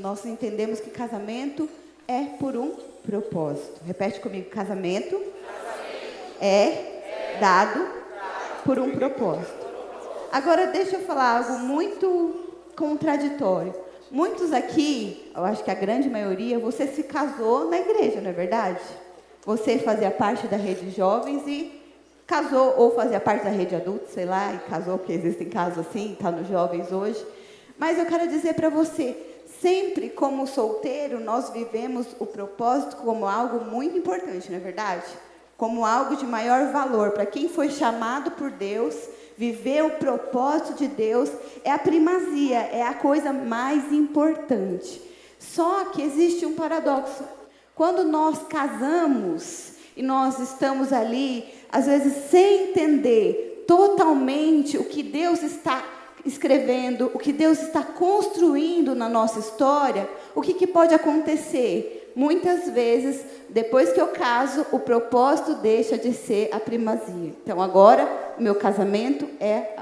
Nós entendemos que casamento é por um propósito. Repete comigo: casamento é dado por um propósito. Agora deixa eu falar algo muito contraditório. Muitos aqui, eu acho que a grande maioria, você se casou na igreja, não é verdade? Você fazia parte da rede de jovens e casou, ou fazia parte da rede adulta, sei lá, e casou, porque existem casos assim, está nos jovens hoje. Mas eu quero dizer para você, sempre como solteiro, nós vivemos o propósito como algo muito importante, não é verdade? Como algo de maior valor. Para quem foi chamado por Deus, viver o propósito de Deus é a primazia, é a coisa mais importante. Só que existe um paradoxo. Quando nós casamos e nós estamos ali, às vezes sem entender totalmente o que Deus está escrevendo, o que Deus está construindo na nossa história, o que pode acontecer? Muitas vezes, depois que eu caso, o propósito deixa de ser a primazia. Então agora, o meu casamento é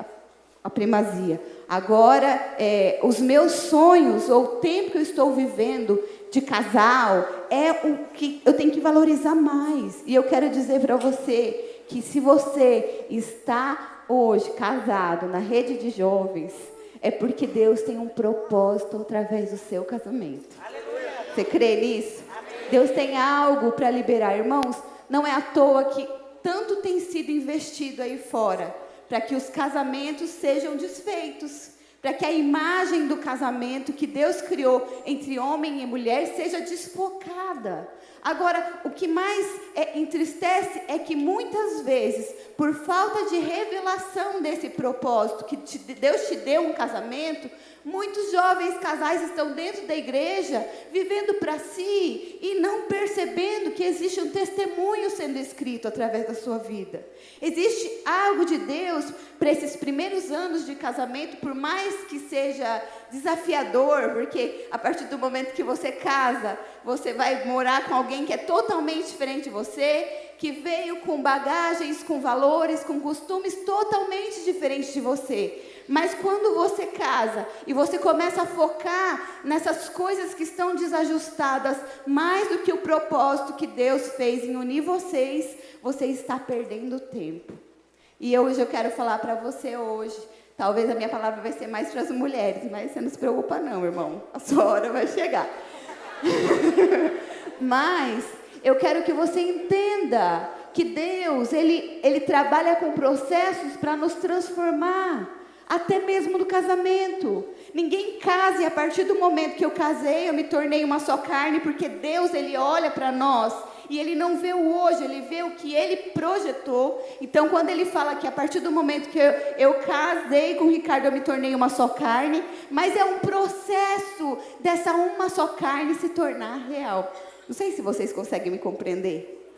a primazia. Agora, os meus sonhos, ou o tempo que eu estou vivendo de casal, é o que eu tenho que valorizar mais. E eu quero dizer para você que se você está hoje casado na rede de jovens, é porque Deus tem um propósito através do seu casamento. Aleluia. Você crê nisso? Amém. Deus tem algo para liberar, irmãos. Não é à toa que tanto tem sido investido aí fora para que os casamentos sejam desfeitos, para que a imagem do casamento que Deus criou entre homem e mulher seja desfocada. Agora, o que mais entristece é que muitas vezes, por falta de revelação desse propósito, que Deus te deu um casamento, muitos jovens casais estão dentro da igreja, vivendo para si e não percebendo que existe um testemunho sendo escrito através da sua vida. Existe algo de Deus para esses primeiros anos de casamento, por mais que seja desafiador, porque a partir do momento que você casa, você vai morar com alguém que é totalmente diferente de você, que veio com bagagens, com valores, com costumes totalmente diferentes de você. Mas quando você casa e você começa a focar nessas coisas que estão desajustadas, mais do que o propósito que Deus fez em unir vocês, você está perdendo tempo. E hoje eu quero falar para você hoje, talvez a minha palavra vai ser mais para as mulheres, mas você não se preocupa não, irmão, a sua hora vai chegar. Mas eu quero que você entenda que Deus, Ele trabalha com processos para nos transformar, até mesmo no casamento. Ninguém casa e a partir do momento que eu casei, eu me tornei uma só carne, porque Deus, Ele olha para nós e Ele não vê o hoje, Ele vê o que Ele projetou. Então, quando Ele fala que a partir do momento que eu casei com o Ricardo, eu me tornei uma só carne, mas é um processo dessa uma só carne se tornar real. Não sei se vocês conseguem me compreender.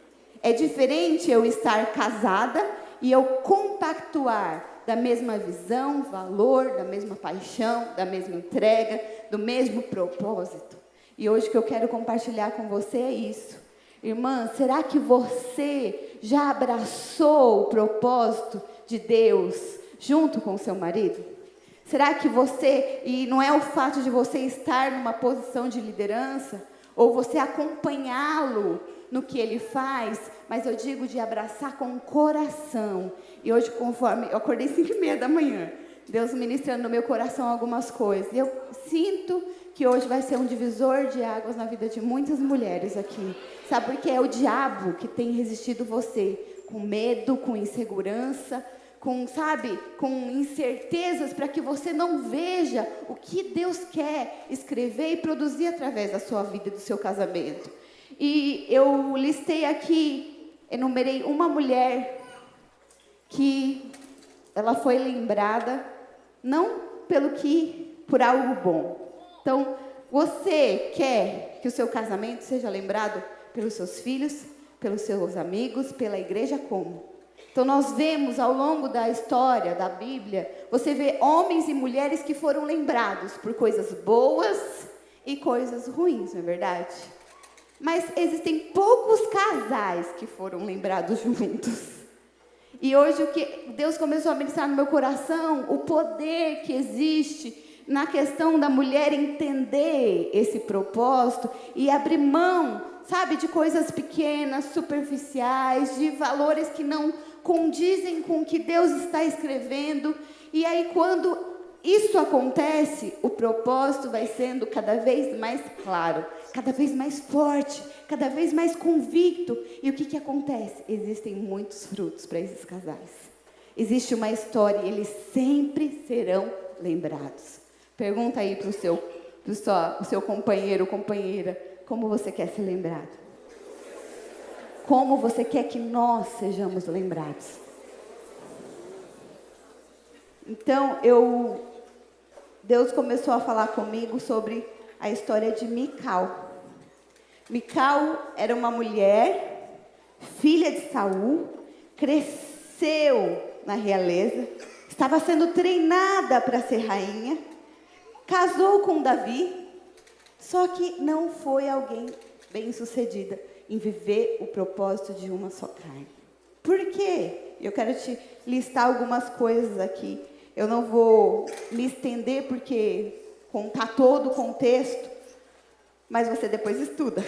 É diferente eu estar casada e eu compactuar da mesma visão, valor, da mesma paixão, da mesma entrega, do mesmo propósito. E hoje o que eu quero compartilhar com você é isso. Irmã, será que você já abraçou o propósito de Deus junto com o seu marido? Será que você, e não é o fato de você estar numa posição de liderança, ou você acompanhá-lo no que ele faz, mas eu digo de abraçar com o coração. E hoje, conforme eu acordei 5h30 da manhã, Deus ministrando no meu coração algumas coisas. E eu sinto que hoje vai ser um divisor de águas na vida de muitas mulheres aqui. Sabe por quê? É o diabo que tem resistido você, com medo, com insegurança, com incertezas, para que você não veja o que Deus quer escrever e produzir através da sua vida e do seu casamento. E eu listei aqui, enumerei uma mulher que ela foi lembrada, não por algo bom. Então, você quer que o seu casamento seja lembrado pelos seus filhos, pelos seus amigos, pela igreja como? Então nós vemos ao longo da história da Bíblia, você vê homens e mulheres que foram lembrados por coisas boas e coisas ruins, não é verdade? Mas existem poucos casais que foram lembrados juntos. E hoje o que Deus começou a ministrar no meu coração, o poder que existe na questão da mulher entender esse propósito e abrir mão, sabe, de coisas pequenas, superficiais, de valores que não condizem com o que Deus está escrevendo. E aí, quando isso acontece, o propósito vai sendo cada vez mais claro, cada vez mais forte, cada vez mais convicto. E o que acontece? Existem muitos frutos para esses casais. Existe uma história e eles sempre serão lembrados. Pergunta aí para o seu companheiro ou companheira, como você quer ser lembrado? Como você quer que nós sejamos lembrados? Então, Deus começou a falar comigo sobre a história de Mical. Mical era uma mulher, filha de Saul, cresceu na realeza, estava sendo treinada para ser rainha, casou com Davi, só que não foi alguém bem-sucedida em viver o propósito de uma só carne. Por quê? Eu quero te listar algumas coisas aqui. Eu não vou me estender porque contar todo o contexto, mas você depois estuda.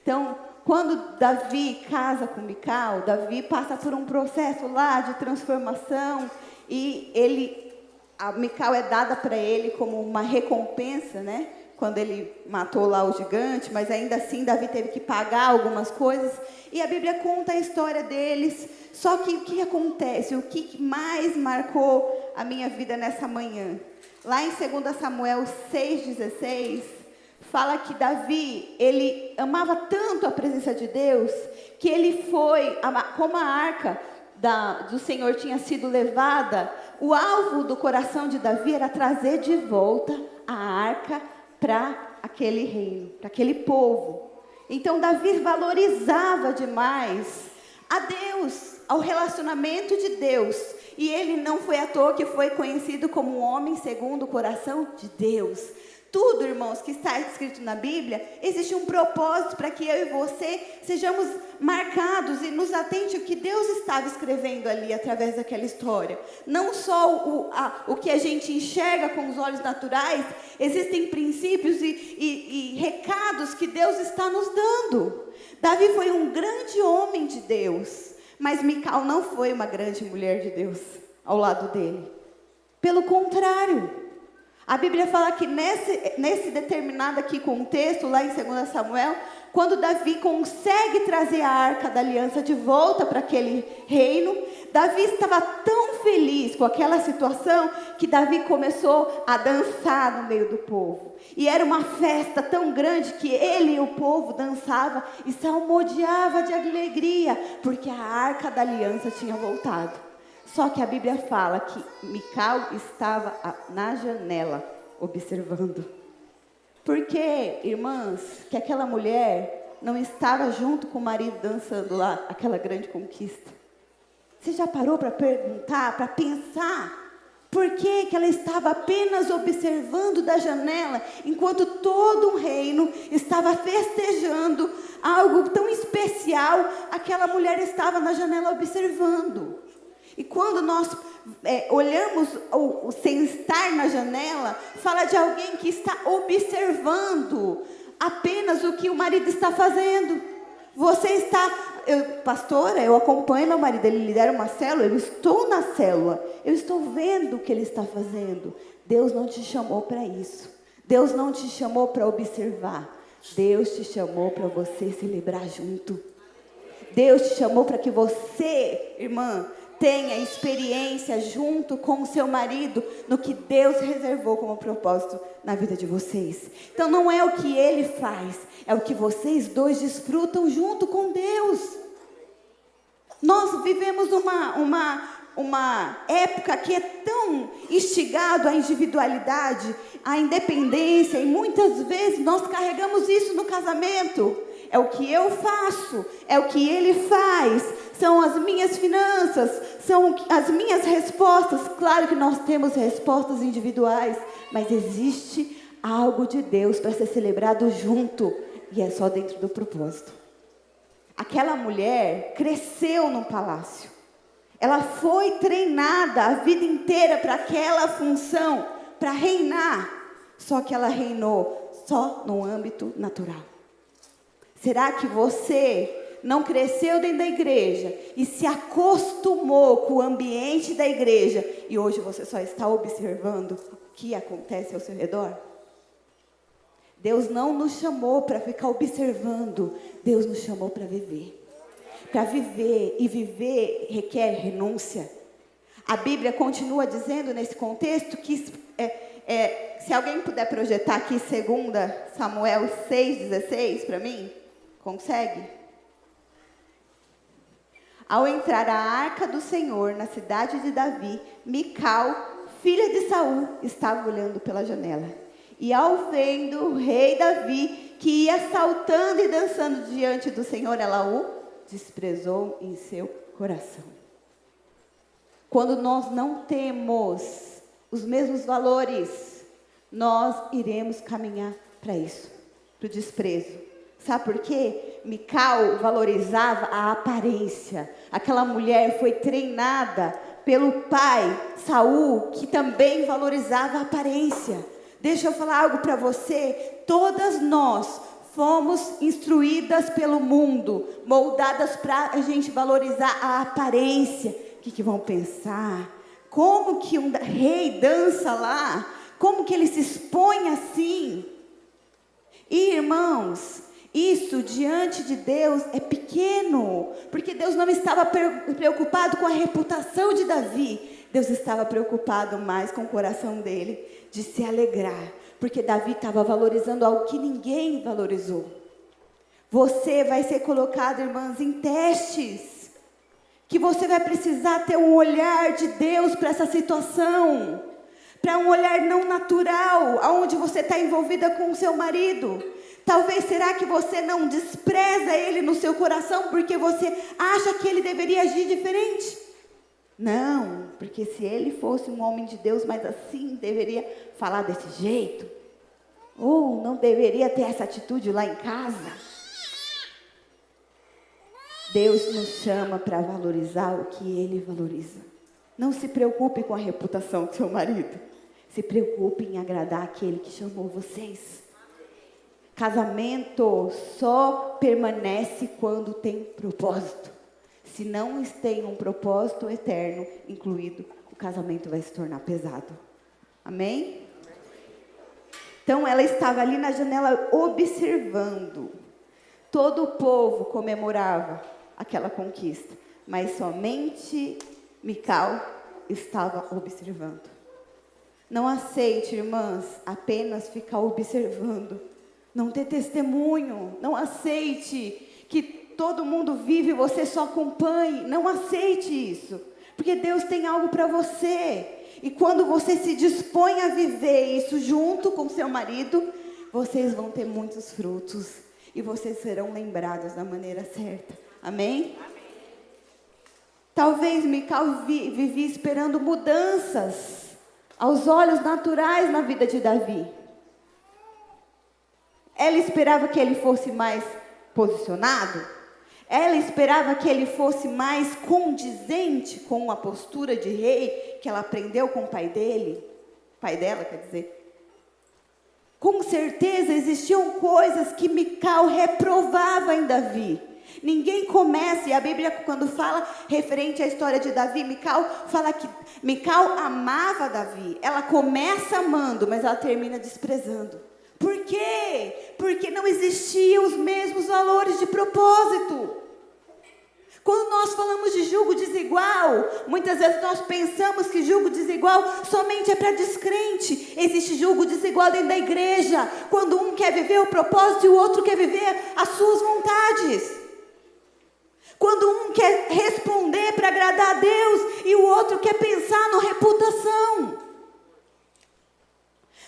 Então, quando Davi casa com Mical, Davi passa por um processo lá de transformação e a Mical é dada para ele como uma recompensa, né? Quando ele matou lá o gigante, mas ainda assim Davi teve que pagar algumas coisas. E a Bíblia conta a história deles. Só que o que acontece? O que mais marcou a minha vida nessa manhã? Lá em 2 Samuel 6,16, fala que Davi, ele amava tanto a presença de Deus, que ele foi, como a arca do Senhor tinha sido levada, o alvo do coração de Davi era trazer de volta a arca para aquele reino, para aquele povo. Então Davi valorizava demais a Deus, ao relacionamento de Deus. E ele não foi à toa que foi conhecido como um homem segundo o coração de Deus. Tudo, irmãos, que está escrito na Bíblia, existe um propósito para que eu e você sejamos marcados e nos atente ao que Deus estava escrevendo ali através daquela história. Não só o que a gente enxerga com os olhos naturais, existem princípios e recados que Deus está nos dando. Davi foi um grande homem de Deus, mas Mical não foi uma grande mulher de Deus ao lado dele. Pelo contrário. A Bíblia fala que nesse determinado aqui contexto, lá em 2 Samuel, quando Davi consegue trazer a arca da aliança de volta para aquele reino, Davi estava tão feliz com aquela situação que Davi começou a dançar no meio do povo. E era uma festa tão grande que ele e o povo dançavam e salmodiava de alegria, porque a arca da aliança tinha voltado. Só que a Bíblia fala que Mical estava na janela, observando. Por que, irmãs, que aquela mulher não estava junto com o marido dançando lá, aquela grande conquista? Você já parou para perguntar, para pensar? Por que ela estava apenas observando da janela, enquanto todo um reino estava festejando algo tão especial, aquela mulher estava na janela observando? E quando nós olhamos o sem estar na janela, fala de alguém que está observando apenas o que o marido está fazendo. Você está, pastora, eu acompanho meu marido, ele lidera uma célula, eu estou na célula, eu estou vendo o que ele está fazendo. Deus não te chamou para isso. Deus não te chamou para observar. Deus te chamou para você celebrar junto. Deus te chamou para que você, irmã, tenha experiência junto com o seu marido no que Deus reservou como propósito na vida de vocês. Então não é o que ele faz, é o que vocês dois desfrutam junto com Deus. Nós vivemos uma época que é tão instigado à individualidade, à independência, e muitas vezes nós carregamos isso no casamento. É o que eu faço, é o que ele faz, são as minhas finanças, são as minhas respostas. Claro que nós temos respostas individuais, mas existe algo de Deus para ser celebrado junto, e é só dentro do propósito. Aquela mulher cresceu no palácio, ela foi treinada a vida inteira para aquela função. para reinar, só que ela reinou só no âmbito natural. Será que você não cresceu dentro da igreja e se acostumou com o ambiente da igreja e hoje você só está observando o que acontece ao seu redor? Deus não nos chamou para ficar observando, Deus nos chamou para viver. Para viver, e viver requer renúncia. A Bíblia continua dizendo nesse contexto que, se alguém puder projetar aqui 2 Samuel 6,16 para mim, consegue? Ao entrar a arca do Senhor na cidade de Davi, Mical, filha de Saul, estava olhando pela janela. E ao vendo o rei Davi, que ia saltando e dançando diante do Senhor, ela o desprezou em seu coração. Quando nós não temos os mesmos valores, nós iremos caminhar para isso, para o desprezo. Sabe por quê? Mical valorizava a aparência. Aquela mulher foi treinada pelo pai, Saul, que também valorizava a aparência. Deixa eu falar algo para você. Todas nós fomos instruídas pelo mundo, moldadas para a gente valorizar a aparência. O que vão pensar? Como que um rei dança lá? Como que ele se expõe assim? E, irmãos, isso diante de Deus é pequeno, porque Deus não estava preocupado com a reputação de Davi. Deus estava preocupado mais com o coração dele, de se alegrar, porque Davi estava valorizando algo que ninguém valorizou. Você vai ser colocado, irmãs, em testes, que você vai precisar ter um olhar de Deus para essa situação, para um olhar não natural, aonde você está envolvida com o seu marido. Talvez, será que você não despreza ele no seu coração, porque você acha que ele deveria agir diferente? Não, porque se ele fosse um homem de Deus, mas assim, deveria falar desse jeito, ou não deveria ter essa atitude lá em casa. Deus nos chama para valorizar o que Ele valoriza. Não se preocupe com a reputação do seu marido. Se preocupe em agradar aquele que chamou vocês. Casamento só permanece quando tem propósito. Se não tem um propósito eterno incluído, o casamento vai se tornar pesado. Amém? Então ela estava ali na janela observando. Todo o povo comemorava aquela conquista, mas somente Mical estava observando. Não aceite, irmãs, apenas ficar observando, não ter testemunho. Não aceite que todo mundo vive e você só acompanhe. Não aceite isso, porque Deus tem algo para você. E quando você se dispõe a viver isso junto com seu marido, vocês vão ter muitos frutos e vocês serão lembrados da maneira certa. Amém? Amém. Talvez Mical vivia esperando mudanças aos olhos naturais na vida de Davi. Ela esperava que ele fosse mais posicionado. Ela esperava que ele fosse mais condizente com a postura de rei que ela aprendeu com o pai dela, quer dizer. Com certeza existiam coisas que Mical reprovava em Davi. Ninguém começa, e a Bíblia quando fala referente à história de Davi, Mical fala que Mical amava Davi. Ela começa amando, mas ela termina desprezando. Por quê? Porque não existiam os mesmos valores de propósito. Quando nós falamos de julgo desigual, muitas vezes nós pensamos que julgo desigual somente é para descrente. Existe julgo desigual dentro da igreja, quando um quer viver o propósito e o outro quer viver as suas vontades. Quando um quer responder para agradar a Deus e o outro quer pensar na reputação.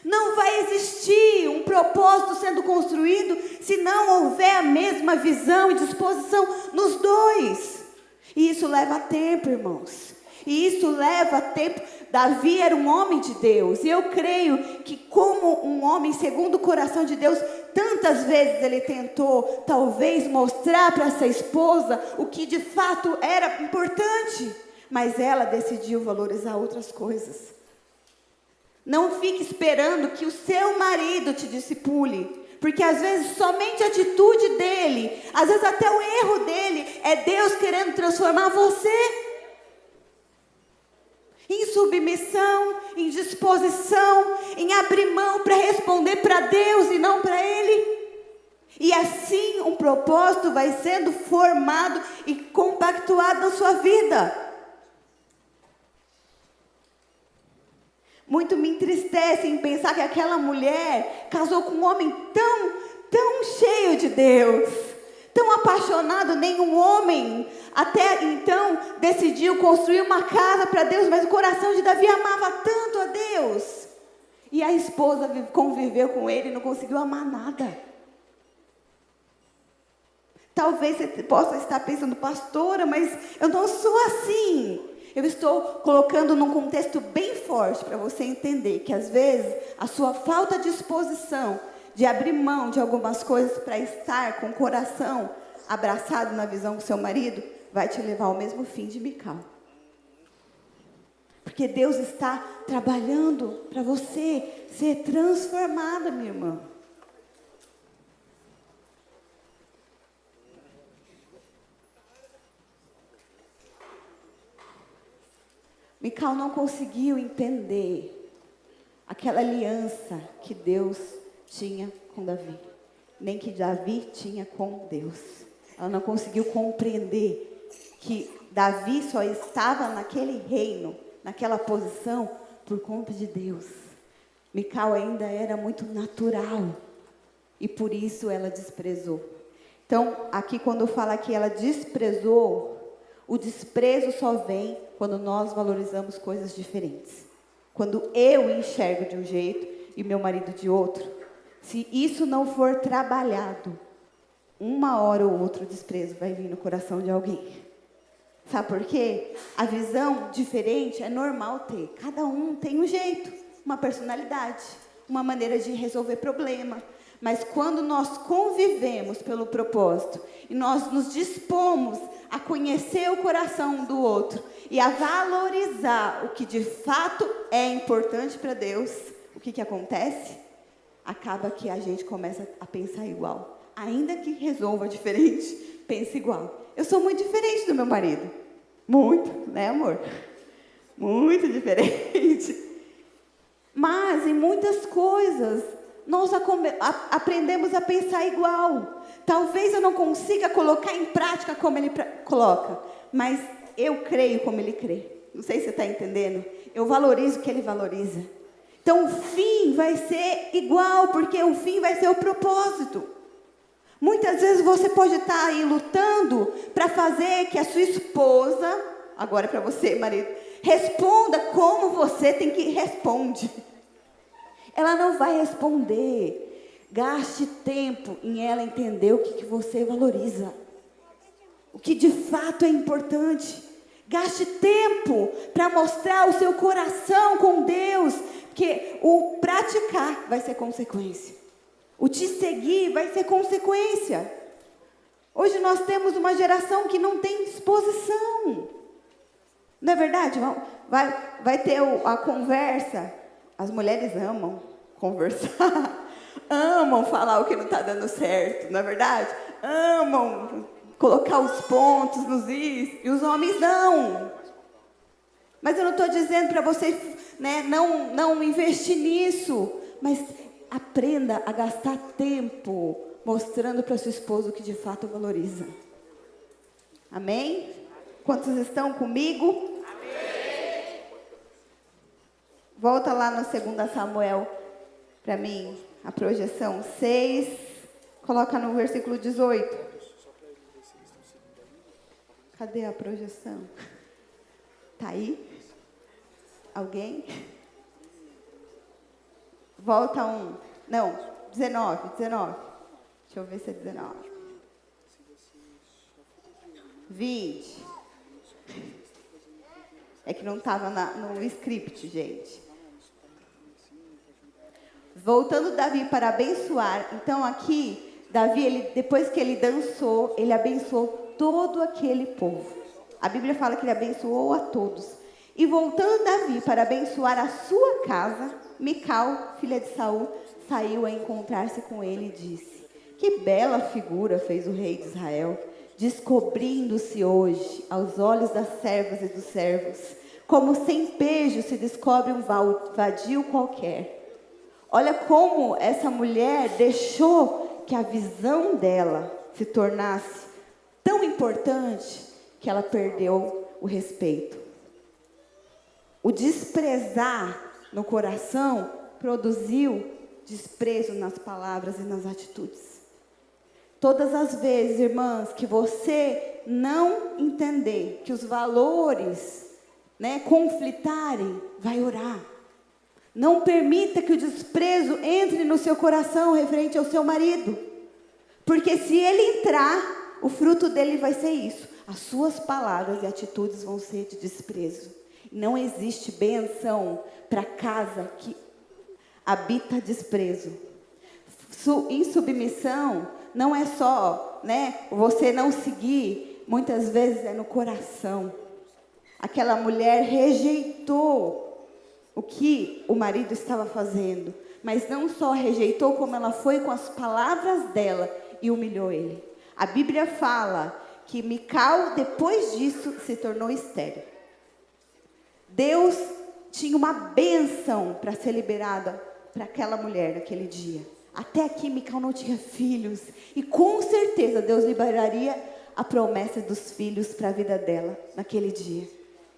Não vai existir um propósito sendo construído se não houver a mesma visão e disposição nos dois. E isso leva tempo, irmãos. E isso leva tempo. Davi era um homem de Deus. E eu creio que como um homem segundo o coração de Deus, tantas vezes ele tentou talvez mostrar para essa esposa o que de fato era importante. Mas ela decidiu valorizar outras coisas. Não fique esperando que o seu marido te discipule. Porque às vezes somente a atitude dele, às vezes até o erro dele, é Deus querendo transformar você. Em submissão, em disposição, em abrir mão para responder para Deus e não para Ele. E assim um propósito vai sendo formado e compactuado na sua vida. Muito me entristece em pensar que aquela mulher casou com um homem tão cheio de Deus, tão apaixonado. Nenhum homem até então decidiu construir uma casa para Deus, mas o coração de Davi amava tanto a Deus. E a esposa conviveu com ele e não conseguiu amar nada. Talvez você possa estar pensando, pastora, mas eu não sou assim. Eu estou colocando num contexto bem forte para você entender que às vezes a sua falta de disposição, de abrir mão de algumas coisas para estar com o coração abraçado na visão do seu marido, vai te levar ao mesmo fim de Mical. Porque Deus está trabalhando para você ser transformada, minha irmã. Mical não conseguiu entender aquela aliança que Deus tinha com Davi, nem que Davi tinha com Deus. Ela não conseguiu compreender que Davi só estava naquele reino, naquela posição, por conta de Deus. Mical ainda era muito natural e por isso ela desprezou. Então, aqui quando fala que ela desprezou, o desprezo só vem quando nós valorizamos coisas diferentes. Quando eu enxergo de um jeito e meu marido de outro, se isso não for trabalhado, uma hora ou outra o desprezo vai vir no coração de alguém. Sabe por quê? A visão diferente é normal ter. Cada um tem um jeito, uma personalidade, uma maneira de resolver problema. Mas quando nós convivemos pelo propósito e nós nos dispomos a conhecer o coração um do outro e a valorizar o que de fato é importante para Deus, o que acontece? Acaba que a gente começa a pensar igual. Ainda que resolva diferente, pense igual. Eu sou muito diferente do meu marido. Muito, né, amor? Muito diferente. Mas em muitas coisas nós aprendemos a pensar igual. Talvez eu não consiga colocar em prática como ele coloca, mas eu creio como ele crê. Não sei se você está entendendo. Eu valorizo o que ele valoriza. Então o fim vai ser igual, porque o fim vai ser o propósito. Muitas vezes você pode estar aí lutando para fazer que a sua esposa, agora é para você, marido, responda como você tem que responder. Ela não vai responder. Gaste tempo em ela entender o que você valoriza. O que de fato é importante. Gaste tempo para mostrar o seu coração com Deus. Porque o praticar vai ser consequência. O te seguir vai ser consequência. Hoje nós temos uma geração que não tem disposição. Não é verdade? Vai ter a conversa. As mulheres amam conversar, amam falar o que não está dando certo, não é verdade? Amam colocar os pontos nos is, e os homens não. Mas eu não estou dizendo para você, né, não investir nisso, mas aprenda a gastar tempo mostrando para sua esposa o que de fato valoriza. Amém? Quantos estão comigo? Volta lá no 2 Samuel, para mim, a projeção 6, coloca no versículo 18. Cadê a projeção? Tá aí? Alguém? Volta um. Não, 19. Deixa eu ver se é 19. 20. É que não estava no script, gente. Voltando Davi para abençoar. Então aqui, Davi, depois que ele dançou, ele abençoou todo aquele povo. A Bíblia fala que ele abençoou a todos. E voltando Davi para abençoar a sua casa, Mical, filha de Saul, saiu a encontrar-se com ele e disse: que bela figura fez o rei de Israel, descobrindo-se hoje aos olhos das servas e dos servos, como sem pejo se descobre um vadio qualquer. Olha como essa mulher deixou que a visão dela se tornasse tão importante que ela perdeu o respeito. O desprezar no coração produziu desprezo nas palavras e nas atitudes. Todas as vezes, irmãs, que você não entender que os valores, conflitarem, vai orar. Não permita que o desprezo entre no seu coração referente ao seu marido. Porque se ele entrar, o fruto dele vai ser isso. As suas palavras e atitudes vão ser de desprezo. Não existe benção para casa que habita desprezo. Insubmissão não é só, você não seguir, muitas vezes é no coração. Aquela mulher rejeitou o que o marido estava fazendo, mas não só rejeitou, como ela foi com as palavras dela e humilhou ele. A Bíblia fala que Mical, depois disso, se tornou estéril. Deus tinha uma bênção para ser liberada para aquela mulher naquele dia. Até aqui Mical não tinha filhos. E com certeza Deus liberaria a promessa dos filhos para a vida dela naquele dia.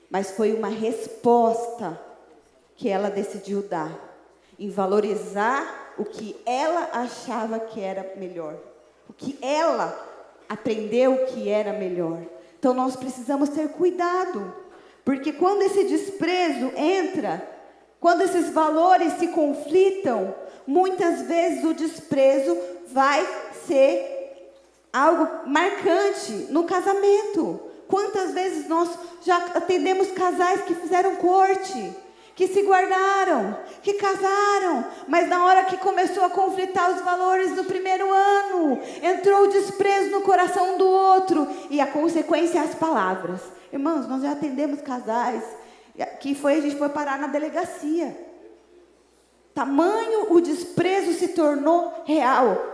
Mas foi uma resposta que ela decidiu dar. Em valorizar o que ela achava que era melhor. O que ela aprendeu que era melhor. Então nós precisamos ter cuidado. Porque quando esse desprezo entra, quando esses valores se conflitam, muitas vezes o desprezo vai ser algo marcante no casamento. Quantas vezes nós já atendemos casais que fizeram corte, que se guardaram, que casaram, mas na hora que começou a conflitar os valores do primeiro ano, entrou o desprezo no coração do outro, e a consequência é as palavras. Irmãos, nós já atendemos casais que a gente foi parar na delegacia. Tamanho o desprezo se tornou real.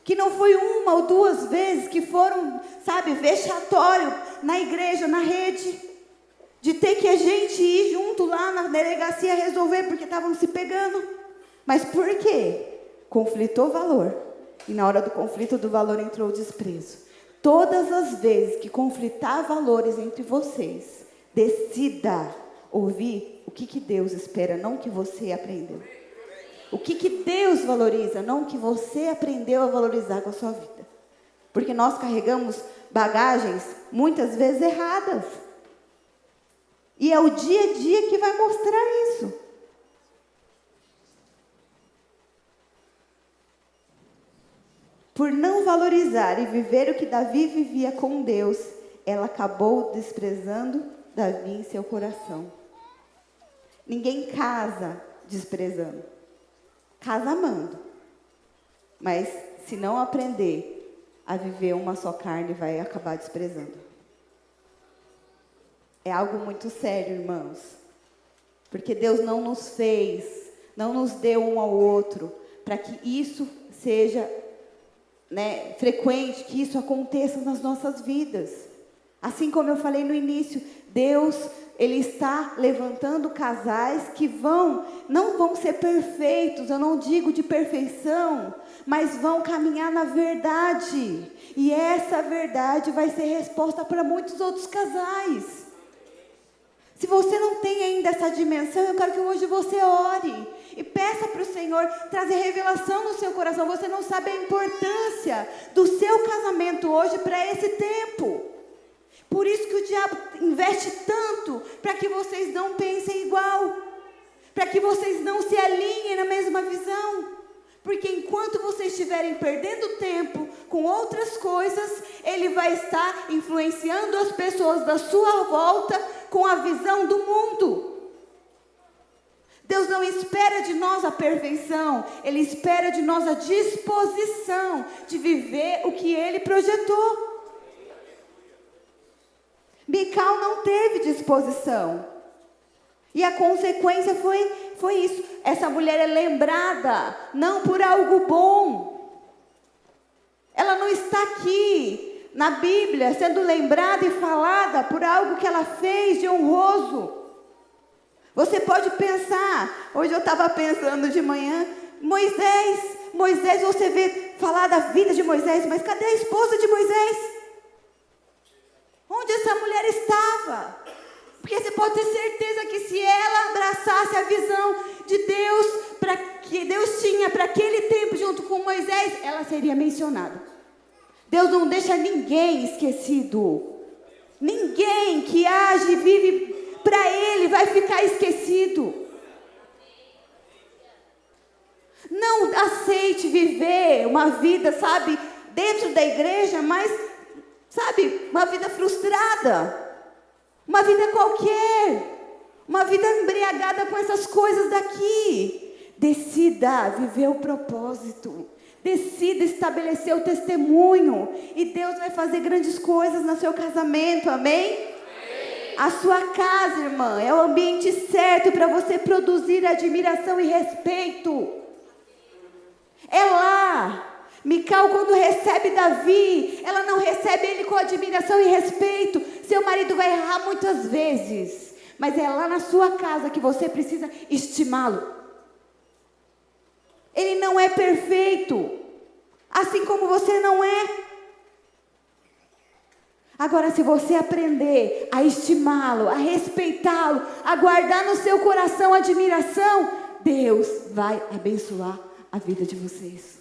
Que não foi uma ou duas vezes que foram, vexatório na igreja, na rede. De ter que a gente ir junto lá na delegacia resolver porque estavam se pegando. Mas por quê? Conflitou o valor. E na hora do conflito do valor entrou o desprezo. Todas as vezes que conflitar valores entre vocês, decida ouvir o que Deus espera, não o que você aprendeu. O que Deus valoriza, não o que você aprendeu a valorizar com a sua vida. Porque nós carregamos bagagens, muitas vezes erradas. E é o dia a dia que vai mostrar isso. Por não valorizar e viver o que Davi vivia com Deus, ela acabou desprezando Davi em seu coração. Ninguém casa desprezando. Casa amando. Mas se não aprender a viver uma só carne, vai acabar desprezando. É algo muito sério, irmãos. Porque Deus não nos fez, não nos deu um ao outro, para que isso seja frequente, que isso aconteça nas nossas vidas. Assim como eu falei no início, Deus, Ele está levantando casais que não vão ser perfeitos, eu não digo de perfeição, mas vão caminhar na verdade. E essa verdade vai ser resposta para muitos outros casais. Se você não tem ainda essa dimensão, eu quero que hoje você ore e peça para o Senhor trazer revelação no seu coração. Você não sabe a importância do seu casamento hoje para esse tempo. Por isso que o diabo investe tanto para que vocês não pensem igual, para que vocês não se alinhem na mesma visão. Porque enquanto vocês estiverem perdendo tempo com outras coisas, ele vai estar influenciando as pessoas da sua volta com a visão do mundo. Deus não espera de nós a perfeição, Ele espera de nós a disposição de viver o que Ele projetou. Mical não teve disposição. E a consequência foi isso. Essa mulher é lembrada não por algo bom. Ela não está aqui na Bíblia sendo lembrada e falada por algo que ela fez de honroso. Você pode pensar, hoje eu estava pensando de manhã, Moisés, você vê falar da vida de Moisés, mas cadê a esposa de Moisés? Onde essa mulher estava? Porque você pode ter certeza que se ela abraçasse a visão de Deus, que Deus tinha para aquele tempo junto com Moisés, ela seria mencionada. Deus não deixa ninguém esquecido. Ninguém que age e vive para Ele vai ficar esquecido. Não aceite viver uma vida, sabe, dentro da igreja, mas, sabe, uma vida frustrada. Uma vida qualquer. Uma vida embriagada com essas coisas daqui. Decida viver o propósito. Decida estabelecer o testemunho. E Deus vai fazer grandes coisas no seu casamento, amém? A sua casa, irmã, é o ambiente certo para você produzir admiração e respeito. É lá. Mical, quando recebe Davi, ela não recebe ele com admiração e respeito. Seu marido vai errar muitas vezes, mas é lá na sua casa que você precisa estimá-lo. Ele não é perfeito, assim como você não é. Agora, se você aprender a estimá-lo, a respeitá-lo, a guardar no seu coração admiração, Deus vai abençoar a vida de vocês.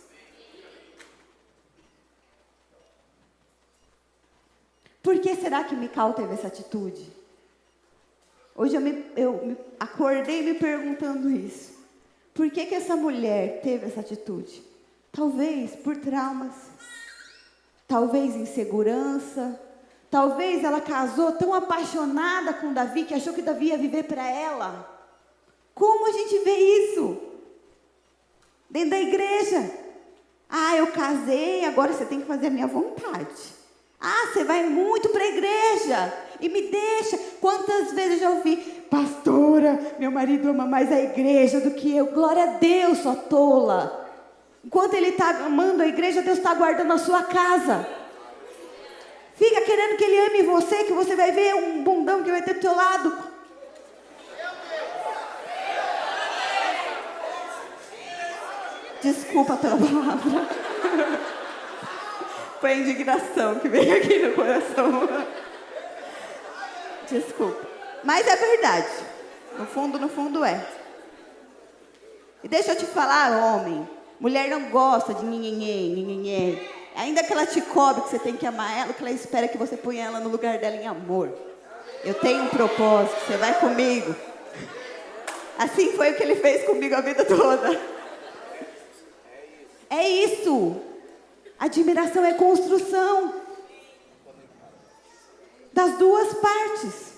Por que será que Mical teve essa atitude? Hoje eu acordei me perguntando isso. Por que essa mulher teve essa atitude? Talvez por traumas, talvez insegurança, talvez ela casou tão apaixonada com Davi que achou que Davi ia viver para ela. Como a gente vê isso? Dentro da igreja. Ah, eu casei, agora você tem que fazer a minha vontade. Ah, você vai muito para a igreja e me deixa. Quantas vezes eu já ouvi, pastora, meu marido ama mais a igreja do que eu. Glória a Deus, sua tola. Enquanto ele está amando a igreja, Deus está guardando a sua casa. Fica querendo que ele ame você, que você vai ver um bundão que vai ter do teu lado. Desculpa pela palavra. Foi a indignação que veio aqui no coração. Desculpa. Mas é verdade. No fundo é. E deixa eu te falar, homem. Mulher não gosta de nhenhenhê. Ainda que ela te cobre que você tem que amar ela, que ela espera que você ponha ela no lugar dela em amor. Eu tenho um propósito, você vai comigo. Assim foi o que ele fez comigo a vida toda. É isso. Admiração é construção das duas partes.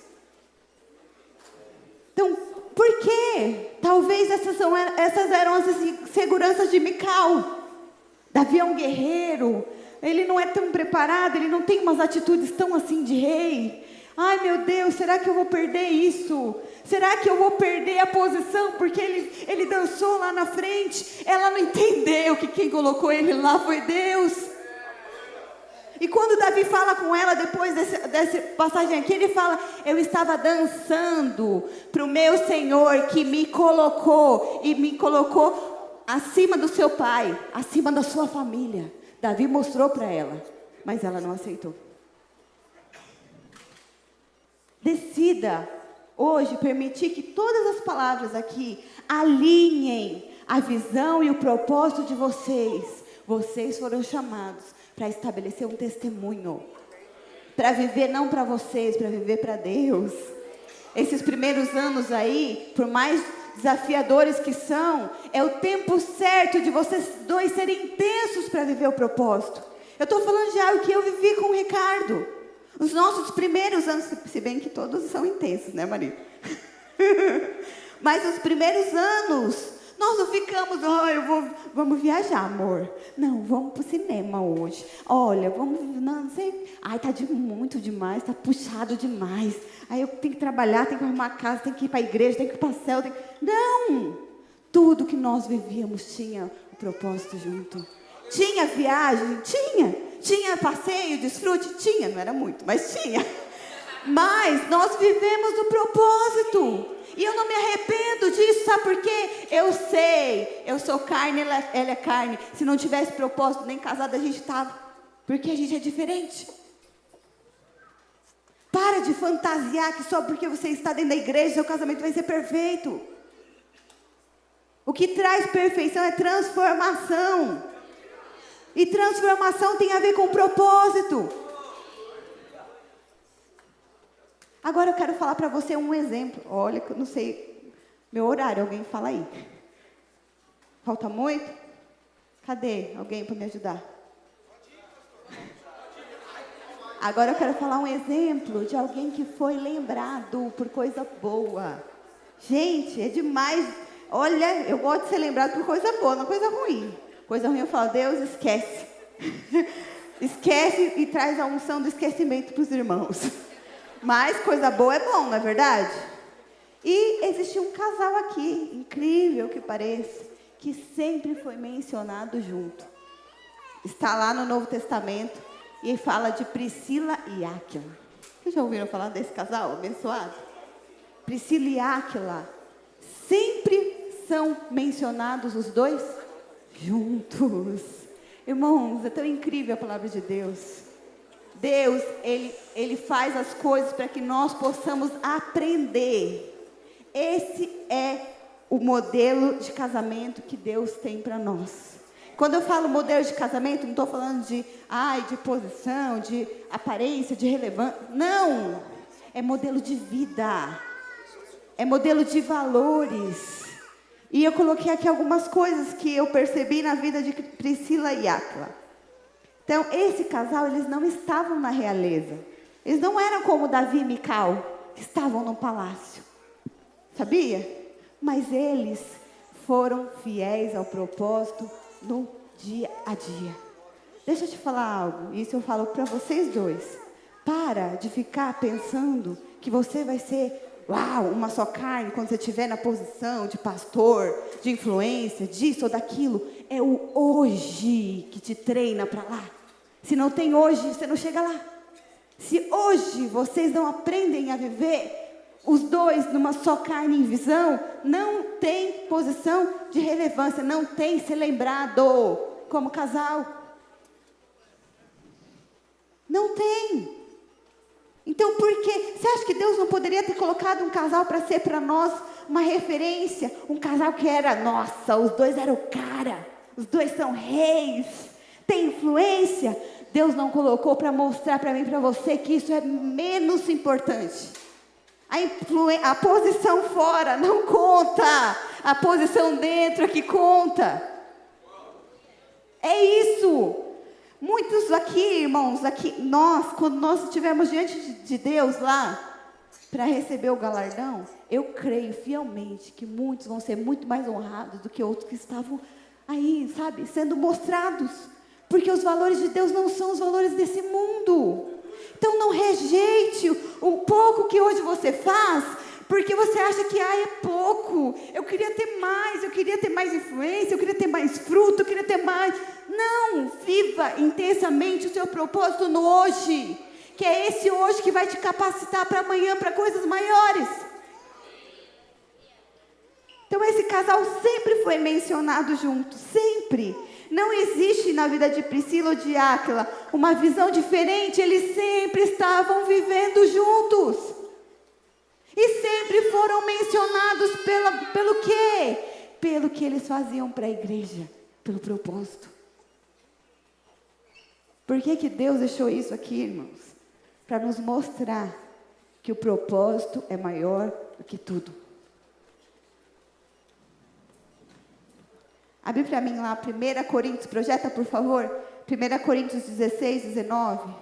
Então, por quê? Talvez essas eram as inseguranças de Mical. Davi é um guerreiro, ele não é tão preparado, ele não tem umas atitudes tão assim de rei. Ai, meu Deus, será que eu vou perder isso? Será que eu vou perder a posição porque ele dançou lá na frente? Ela não entendeu que quem colocou ele lá foi Deus. E quando Davi fala com ela, depois dessa passagem aqui, ele fala, eu estava dançando para o meu Senhor que me colocou, e me colocou acima do seu pai, acima da sua família. Davi mostrou para ela, mas ela não aceitou. Decida hoje permitir que todas as palavras aqui alinhem a visão e o propósito de vocês. Vocês foram chamados para estabelecer um testemunho, para viver não para vocês, para viver para Deus. Esses primeiros anos aí, por mais desafiadores que são, é o tempo certo de vocês dois serem intensos para viver o propósito. Eu estou falando de algo que eu vivi com o Ricardo. Os nossos primeiros anos, se bem que todos são intensos, né, marido? Mas os primeiros anos Nós não ficamos, vamos viajar, amor. Não, vamos pro cinema hoje. Olha, não sei. Ai, tá muito demais, tá puxado demais. Aí eu tenho que trabalhar, tenho que arrumar a casa, tenho que ir para a igreja, tenho que ir para o céu. Não! Tudo que nós vivíamos tinha o propósito junto. Tinha viagem? Tinha. Tinha passeio, desfrute? Tinha. Não era muito, mas tinha. Mas nós vivemos no propósito. E eu não me arrependo disso, sabe por quê? Eu sei, eu sou carne, ela é carne. Se não tivesse propósito, nem casada a gente estava. Porque a gente é diferente. Para de fantasiar que só porque você está dentro da igreja, seu casamento vai ser perfeito. O que traz perfeição é transformação. E transformação tem a ver com propósito. Agora eu quero falar para você um exemplo. Olha, que eu não sei meu horário, alguém fala aí. Falta muito? Cadê alguém para me ajudar? Agora eu quero falar um exemplo de alguém que foi lembrado por coisa boa. Gente, é demais. Olha, eu gosto de ser lembrado por coisa boa, não coisa ruim. Coisa ruim eu falo, Deus, esquece. Esquece e traz a unção do esquecimento para os irmãos. Mas coisa boa é bom, não é verdade? E existe um casal aqui, incrível que pareça, que sempre foi mencionado junto. Está lá no Novo Testamento e fala de Priscila e Áquila. Vocês já ouviram falar desse casal abençoado? Priscila e Áquila. Sempre são mencionados os dois juntos. Irmãos, é tão incrível a palavra de Deus. Deus, Ele faz as coisas para que nós possamos aprender. Esse é o modelo de casamento que Deus tem para nós. Quando eu falo modelo de casamento, não estou falando de posição, de aparência, de relevância. Não! É modelo de vida. É modelo de valores. E eu coloquei aqui algumas coisas que eu percebi na vida de Priscila e Áquila. Então, esse casal, eles não estavam na realeza. Eles não eram como Davi e Mical, que estavam no palácio. Sabia? Mas eles foram fiéis ao propósito no dia a dia. Deixa eu te falar algo, isso eu falo para vocês dois. Para de ficar pensando que você vai ser, uma só carne, quando você estiver na posição de pastor, de influência, disso ou daquilo. É o hoje que te treina para lá. Se não tem hoje, você não chega lá. Se hoje vocês não aprendem a viver os dois numa só carne em visão, não tem posição de relevância, não tem ser lembrado como casal. Não tem. Então por quê? Você acha que Deus não poderia ter colocado um casal para ser para nós uma referência? Um casal que era, nossa, os dois eram o cara, os dois são reis, tem influência. Deus não colocou para mostrar para mim e para você que isso é menos importante. A posição fora não conta, a posição dentro é que conta. É isso. Muitos aqui, irmãos, quando nós estivermos diante de Deus lá, para receber o galardão, eu creio fielmente que muitos vão ser muito mais honrados do que outros que estavam aí, sabe, sendo mostrados. Porque os valores de Deus não são os valores desse mundo. Então não rejeite o pouco que hoje você faz, porque você acha que é pouco. Eu queria ter mais influência, eu queria ter mais fruto, eu queria ter mais. Não, viva intensamente o seu propósito no hoje, que é esse hoje que vai te capacitar para amanhã, para coisas maiores. Então esse casal sempre foi mencionado junto, sempre. Não existe na vida de Priscila ou de Áquila uma visão diferente, eles sempre estavam vivendo juntos. E sempre foram mencionados pelo quê? Pelo que eles faziam para a igreja, pelo propósito. Por que Deus deixou isso aqui, irmãos? Para nos mostrar que o propósito é maior do que tudo. Abre para mim lá, 1 Coríntios, projeta por favor, 1 Coríntios 16, 19.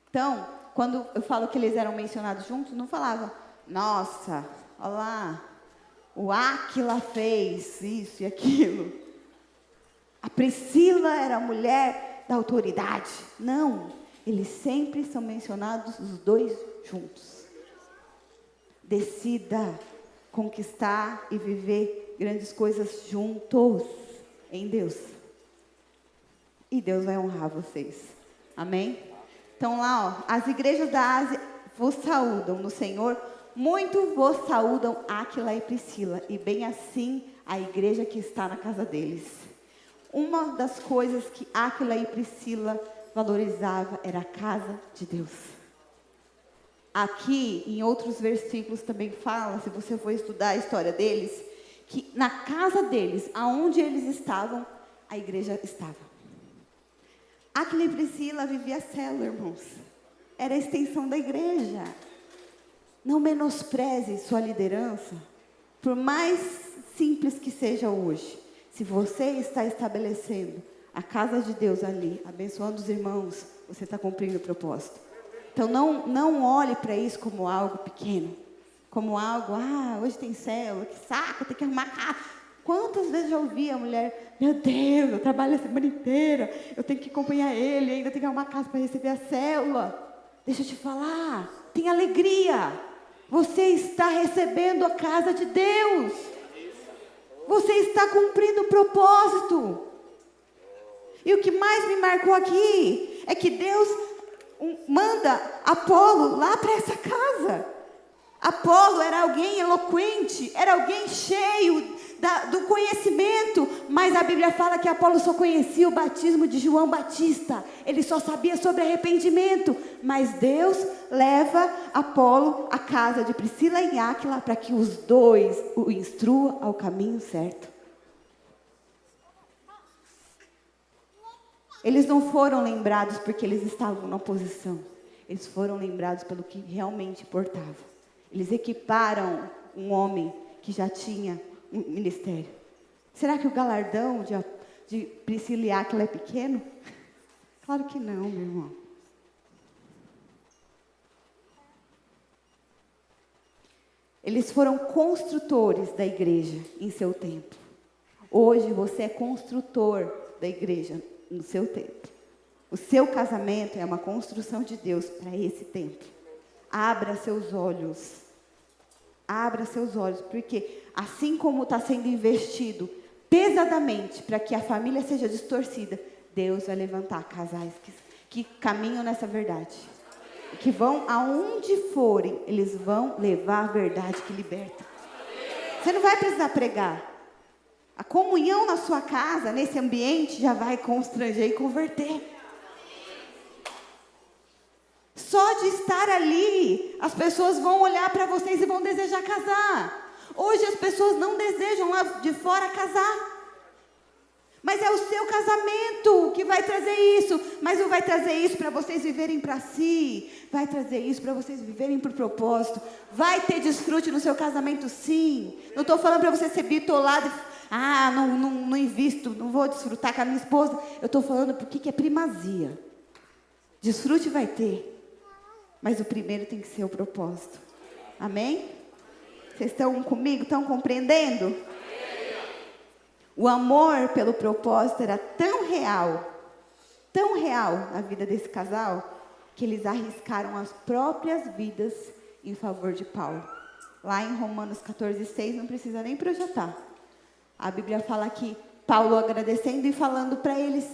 Então, quando eu falo que eles eram mencionados juntos, não falava, nossa, olha lá, O Áquila fez isso e aquilo. A Priscila era a mulher da autoridade. Não, eles sempre são mencionados os dois juntos. Decida conquistar e viver grandes coisas juntos em Deus. E Deus vai honrar vocês. Amém? Então lá, ó, as igrejas da Ásia vos saúdam no Senhor. Muito vos saúdam Áquila e Priscila. E bem assim a igreja que está na casa deles. Uma das coisas que Áquila e Priscila valorizava era a casa de Deus. Aqui, em outros versículos também fala, se você for estudar a história deles, que na casa deles, aonde eles estavam, a igreja estava. Áquila e Priscila vivia a célula, irmãos. Era a extensão da igreja. Não menospreze sua liderança, por mais simples que seja hoje. Se você está estabelecendo a casa de Deus ali, abençoando os irmãos, você está cumprindo o propósito. Então não olhe para isso como algo pequeno, como algo, hoje tem célula, que saco, tem que arrumar casa. Quantas vezes já ouvi a mulher, meu Deus, eu trabalho a semana inteira, eu tenho que acompanhar ele, ainda tenho que arrumar casa para receber a célula. Deixa eu te falar, tem alegria. Você está recebendo a casa de Deus. Você está cumprindo o propósito. E o que mais me marcou aqui é que Deus manda Apolo lá para essa casa. Apolo era alguém eloquente, era alguém cheio do conhecimento, mas a Bíblia fala que Apolo só conhecia o batismo de João Batista, ele só sabia sobre arrependimento, mas Deus leva Apolo à casa de Priscila e Áquila para que os dois o instruam ao caminho certo. Eles não foram lembrados porque eles estavam na oposição, eles foram lembrados pelo que realmente importava. Eles equiparam um homem que já tinha um ministério. Será que o galardão de Priscila e Áquila é pequeno? Claro que não, meu irmão. Eles foram construtores da igreja em seu tempo. Hoje você é construtor da igreja no seu tempo. O seu casamento é uma construção de Deus para esse tempo. Abra seus olhos. Abra seus olhos, porque assim como está sendo investido pesadamente para que a família seja distorcida, Deus vai levantar casais que caminham nessa verdade. Que vão aonde forem, eles vão levar a verdade que liberta. Você não vai precisar pregar. A comunhão na sua casa, nesse ambiente, já vai constranger e converter. Só de estar ali, as pessoas vão olhar para vocês e vão desejar casar. Hoje as pessoas não desejam lá de fora casar. Mas é o seu casamento que vai trazer isso. Mas não vai trazer isso para vocês viverem para si. Vai trazer isso para vocês viverem por propósito. Vai ter desfrute no seu casamento, sim. Não estou falando para você ser bitolado. Não invisto, não vou desfrutar com a minha esposa. Eu estou falando porque que é primazia. Desfrute vai ter. Mas o primeiro tem que ser o propósito. Amém? Vocês estão comigo? Estão compreendendo? O amor pelo propósito era tão real na vida desse casal, que eles arriscaram as próprias vidas em favor de Paulo. Lá em Romanos 14:6, não precisa nem projetar. A Bíblia fala que Paulo agradecendo e falando para eles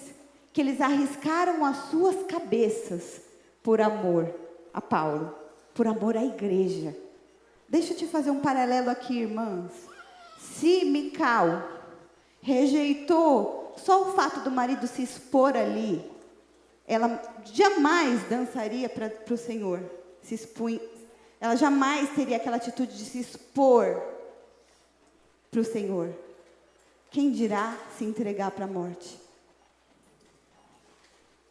que eles arriscaram as suas cabeças por amor a Paulo, por amor à igreja. Deixa eu te fazer um paralelo aqui, irmãs. Se Mical rejeitou só o fato do marido se expor ali, ela jamais dançaria para o Senhor. Ela jamais teria aquela atitude de se expor para o Senhor. Quem dirá se entregar para a morte?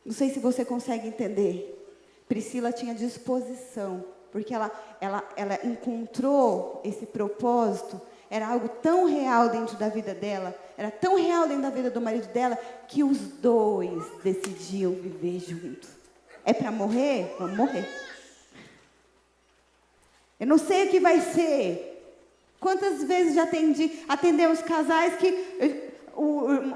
Não sei se você consegue entender. Priscila tinha disposição, porque ela encontrou esse propósito. Era algo tão real dentro da vida dela, era tão real dentro da vida do marido dela, que os dois decidiam viver juntos. É para morrer? Vamos morrer. Eu não sei o que vai ser, Quantas vezes já atendemos casais que,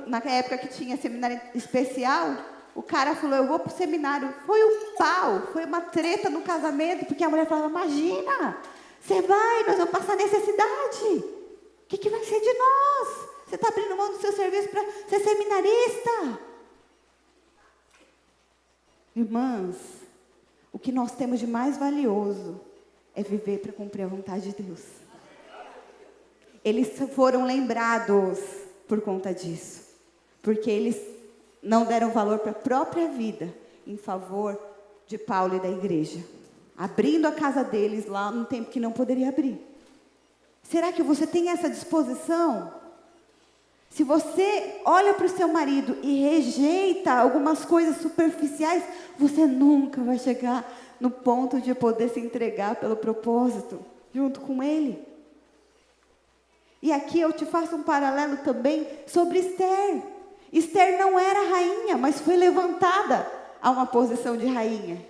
na época que tinha seminário especial, o cara falou, eu vou para o seminário. Foi um pau, foi uma treta no casamento, porque a mulher falava, imagina, você vai, nós vamos passar necessidade. O que vai ser de nós? Você está abrindo mão do seu serviço para ser seminarista. Irmãs, o que nós temos de mais valioso é viver para cumprir a vontade de Deus. Eles foram lembrados por conta disso, porque eles não deram valor para a própria vida em favor de Paulo e da igreja, abrindo a casa deles lá num tempo que não poderia abrir. Será que você tem essa disposição? Se você olha para o seu marido e rejeita algumas coisas superficiais, você nunca vai chegar no ponto de poder se entregar pelo propósito, junto com ele. E aqui eu te faço um paralelo também sobre Esther. Esther não era rainha, mas foi levantada a uma posição de rainha.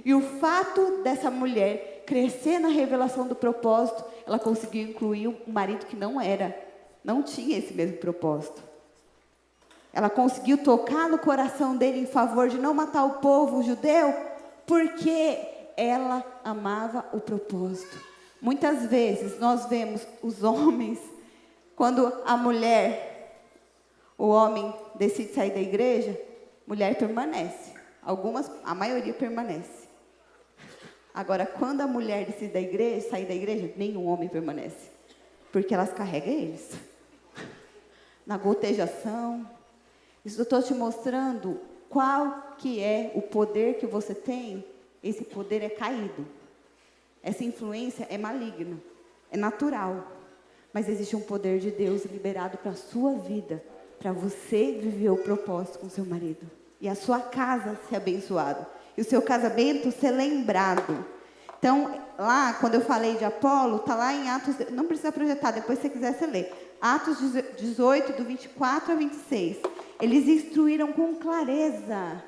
E o fato dessa mulher crescer na revelação do propósito, ela conseguiu incluir um marido que não tinha esse mesmo propósito. Ela conseguiu tocar no coração dele em favor de não matar o povo judeu, porque ela amava o propósito. Muitas vezes nós vemos os homens, quando o homem decide sair da igreja, mulher permanece. A maioria permanece. Agora, quando a mulher decide sair da igreja, nenhum homem permanece. Porque elas carregam eles. Na gotejação. Isso eu estou te mostrando qual que é o poder que você tem. Esse poder é caído. Essa influência é maligna. É natural. Mas existe um poder de Deus liberado para a sua vida. Para você viver o propósito com seu marido. E a sua casa ser abençoada. E o seu casamento ser lembrado. Então, lá, quando eu falei de Apolo, está lá em Atos, não precisa projetar, depois se você quiser você lê. Atos 18, do 24 a 26. Eles instruíram com clareza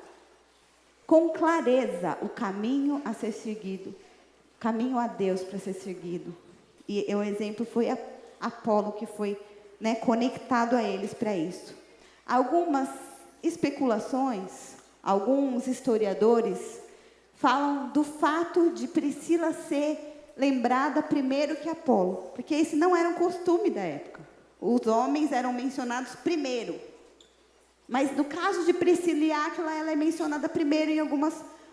o caminho a ser seguido. O caminho a Deus para ser seguido. E o exemplo foi Apolo, que foi conectado a eles para isso. Algumas especulações, alguns historiadores falam do fato de Priscila ser lembrada primeiro que Apolo, porque esse não era um costume da época. Os homens eram mencionados primeiro. Mas no caso de Priscila e Áquila, ela é mencionada primeiro em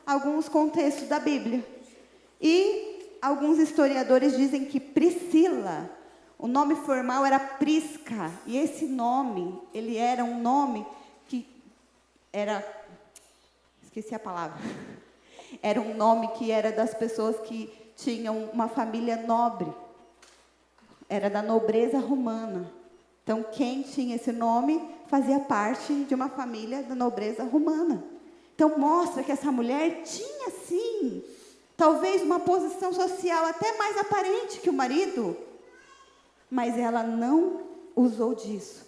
alguns contextos da Bíblia. E alguns historiadores dizem que Priscila, o nome formal era Prisca, e esse nome, ele era um nome que era... Esqueci a palavra. Era um nome que era das pessoas que tinham uma família nobre. Era da nobreza romana. Então, quem tinha esse nome fazia parte de uma família da nobreza romana. Então, mostra que essa mulher tinha, sim, talvez uma posição social até mais aparente que o marido. Mas ela não usou disso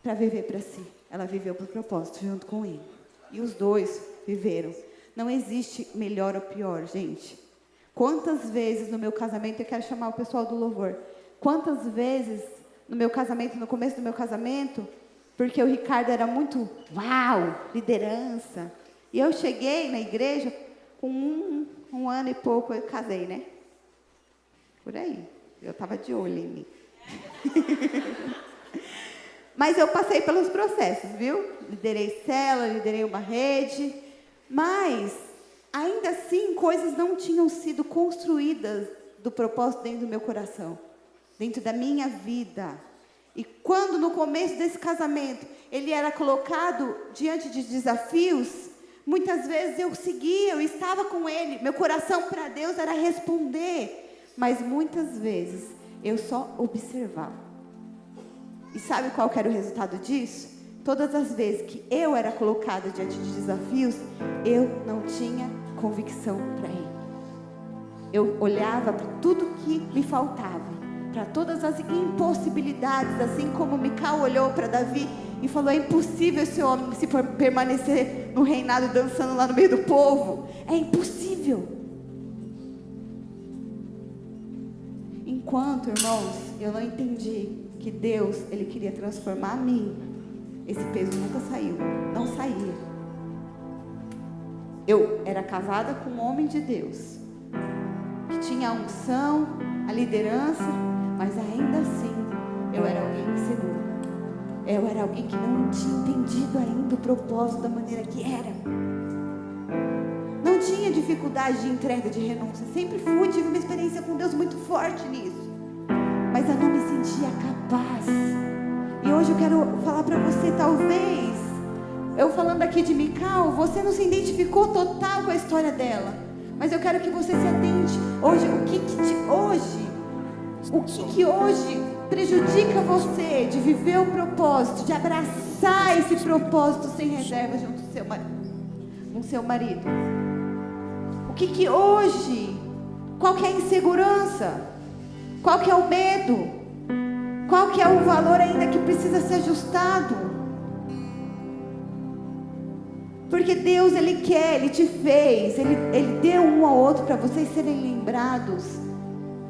para viver para si. Ela viveu para o propósito junto com ele. E os dois viveram. Não existe melhor ou pior, gente. Quantas vezes no meu casamento, eu quero chamar o pessoal do louvor. Quantas vezes no meu casamento, no começo do meu casamento, porque o Ricardo era muito, liderança. E eu cheguei na igreja com um ano e pouco, eu casei, né? Por aí. Eu estava de olho em mim. Mas eu passei pelos processos, viu? Liderei célula, liderei uma rede. Mas, ainda assim, coisas não tinham sido construídas do propósito dentro do meu coração. Dentro da minha vida. E quando no começo desse casamento, ele era colocado diante de desafios, muitas vezes eu seguia, eu estava com ele. Meu coração para Deus era responder. Mas muitas vezes, eu só observava. E sabe qual que era o resultado disso? Todas as vezes que eu era colocada diante de desafios, eu não tinha convicção para ele. Eu olhava para tudo que me faltava, para todas as impossibilidades, assim como Mical olhou para Davi e falou, é impossível esse homem se permanecer no reinado dançando lá no meio do povo. É impossível. Enquanto, irmãos, eu não entendi que Deus, Ele queria transformar a mim, esse peso nunca saiu, não saía. Eu era casada com um homem de Deus, que tinha a unção, a liderança, mas ainda assim, eu era alguém inseguro. Eu era alguém que não tinha entendido ainda o propósito da maneira que era. Não tinha dificuldade de entrega, de renúncia. Sempre tive uma experiência com Deus muito forte nisso. Mas eu não me sentia capaz. E hoje eu quero falar para você, talvez, eu falando aqui de Mical, você não se identificou total com a história dela. Mas eu quero que você se atente. Hoje, o que hoje prejudica você de viver o propósito, de abraçar esse propósito sem reserva junto com seu marido? O que hoje, qual que é a insegurança? Qual que é o medo? Qual que é o valor ainda que precisa ser ajustado? Porque Deus, Ele quer, Ele te fez, Ele deu um ao outro para vocês serem lembrados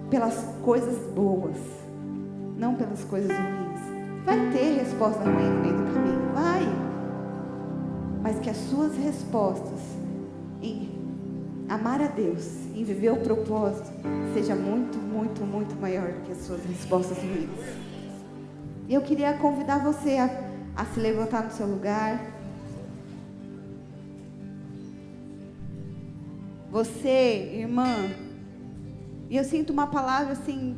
pelas coisas boas, não pelas coisas ruins. Vai ter resposta ruim no meio do caminho, vai. Mas que as suas respostas em amar a Deus, em viver o propósito, seja muito, muito, muito maior do que as suas respostas ruins. E eu queria convidar você a se levantar no seu lugar. Você, irmã, e eu sinto uma palavra assim,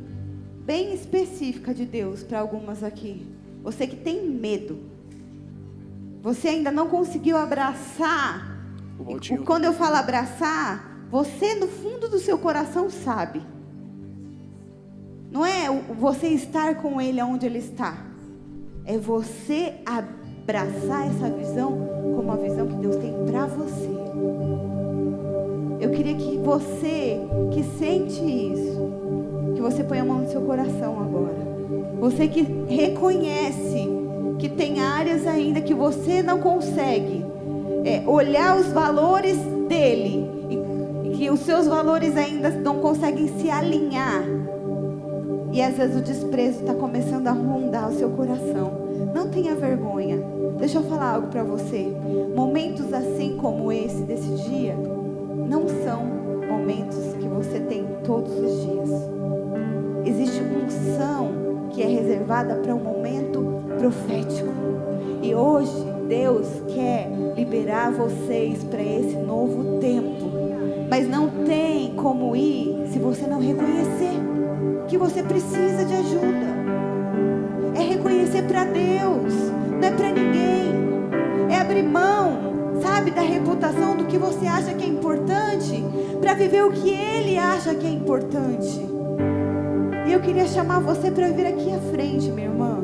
bem específica de Deus para algumas aqui. Você que tem medo, você ainda não conseguiu abraçar. Quando eu falo abraçar, você no fundo do seu coração sabe. Não é você estar com Ele onde Ele está. É você abraçar essa visão como a visão que Deus tem para você. Eu queria que você que sente isso, que você ponha a mão no seu coração agora. Você que reconhece que tem áreas ainda que você não consegue olhar os valores dele, e que os seus valores ainda não conseguem se alinhar, e às vezes o desprezo está começando a rondar o seu coração. Não tenha vergonha. Deixa eu falar algo para você. Momentos assim como esse, desse dia, não são momentos que você tem todos os dias. Existe uma unção que é reservada para um momento profético. E hoje Deus quer liberar vocês para esse novo tempo. Mas não tem como ir se você não reconhecer que você precisa de ajuda. É reconhecer para Deus, não é para ninguém. É abrir mão, sabe, da reputação do que você acha que é importante, para viver o que Ele acha que é importante. E eu queria chamar você para vir aqui à frente, minha irmã.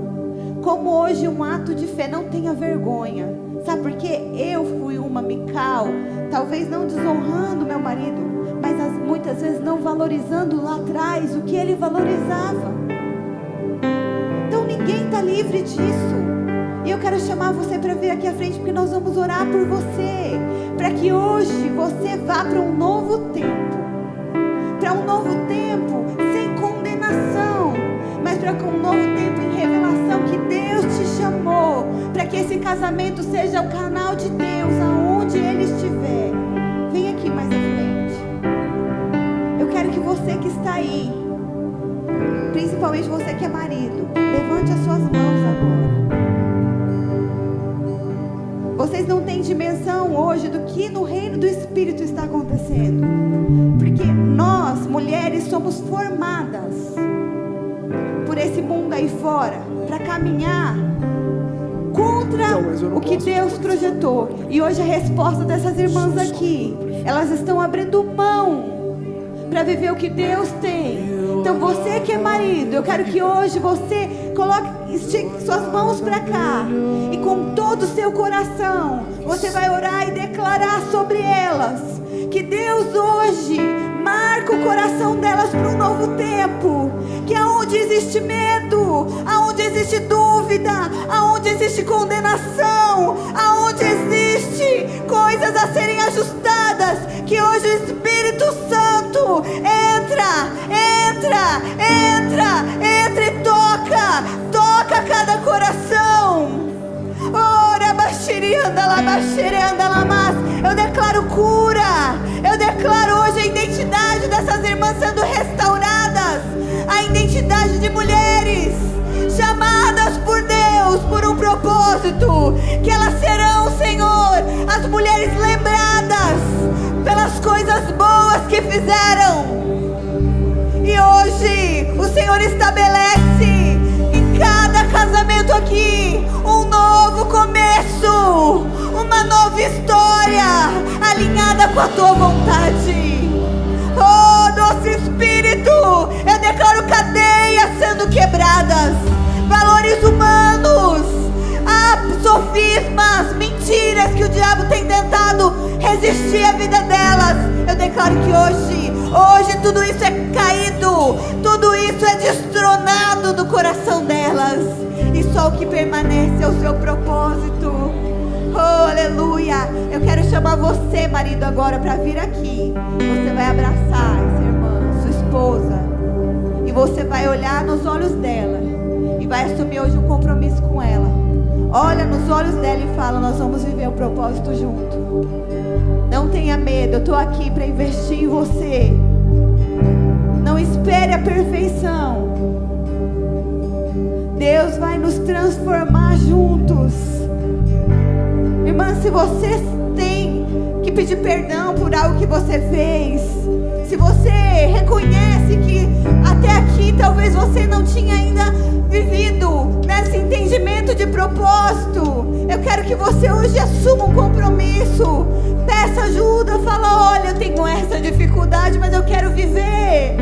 Como hoje um ato de fé, não tenha vergonha. Sabe por quê? Eu fui uma Mical, talvez não desonrando meu marido, mas muitas vezes não valorizando lá atrás o que ele valorizava. Então ninguém está livre disso. E eu quero chamar você para vir aqui à frente, porque nós vamos orar por você, para que hoje você vá para um novo tempo. Para um novo tempo sem condenação, mas para um novo tempo em revelação, que Deus te chamou, para que esse casamento seja o canal de Deus aonde Ele estiver. Vem aqui mais à frente. Eu quero que você que está aí, principalmente você que é marido, levante as suas mãos agora. Vocês não têm dimensão hoje do que no reino do Espírito está acontecendo. Porque nós, mulheres, somos formadas por esse mundo aí fora, para caminhar contra o que Deus projetou. E hoje a resposta dessas irmãs aqui, elas estão abrindo mão para viver o que Deus tem. Então você que é marido, eu quero que hoje você estique suas mãos para cá, e com todo o seu coração você vai orar e declarar sobre elas que Deus hoje marca o coração delas para um novo tempo. Que aonde existe medo, aonde existe dúvida, aonde existe condenação, aonde existe coisas a serem ajustadas, que hoje o Espírito Santo entra e Eu declaro cura. Eu declaro hoje a identidade dessas irmãs sendo restauradas. A identidade de mulheres chamadas por Deus por um propósito. Que elas serão, Senhor, as mulheres lembradas pelas coisas boas que fizeram. E hoje o Senhor estabelece em cada casamento aqui um novo começo, uma nova história alinhada com a tua vontade. Oh, doce Espírito, eu declaro cadeias sendo quebradas, valores humanos, sofismas, mentiras que o diabo tem tentado resistir à vida delas. Eu declaro que hoje tudo isso é caído, tudo isso é destronado do coração delas, e só o que permanece é o seu propósito. Oh, aleluia. Eu quero chamar você, marido, agora para vir aqui. Você vai abraçar essa irmã, sua esposa, e você vai olhar nos olhos dela e vai assumir hoje um compromisso com ela. Olha nos olhos dela e fala: nós vamos viver o propósito junto. Não tenha medo, eu estou aqui para investir em você. Não espere a perfeição. Deus vai nos transformar juntos. Irmã, se você tem que pedir perdão por algo que você fez, se você reconhece que até aqui talvez você não tinha ainda vivido nesse entendimento de propósito, eu quero que você hoje assuma um compromisso. Peça ajuda, fala: olha, eu tenho essa dificuldade, mas eu quero viver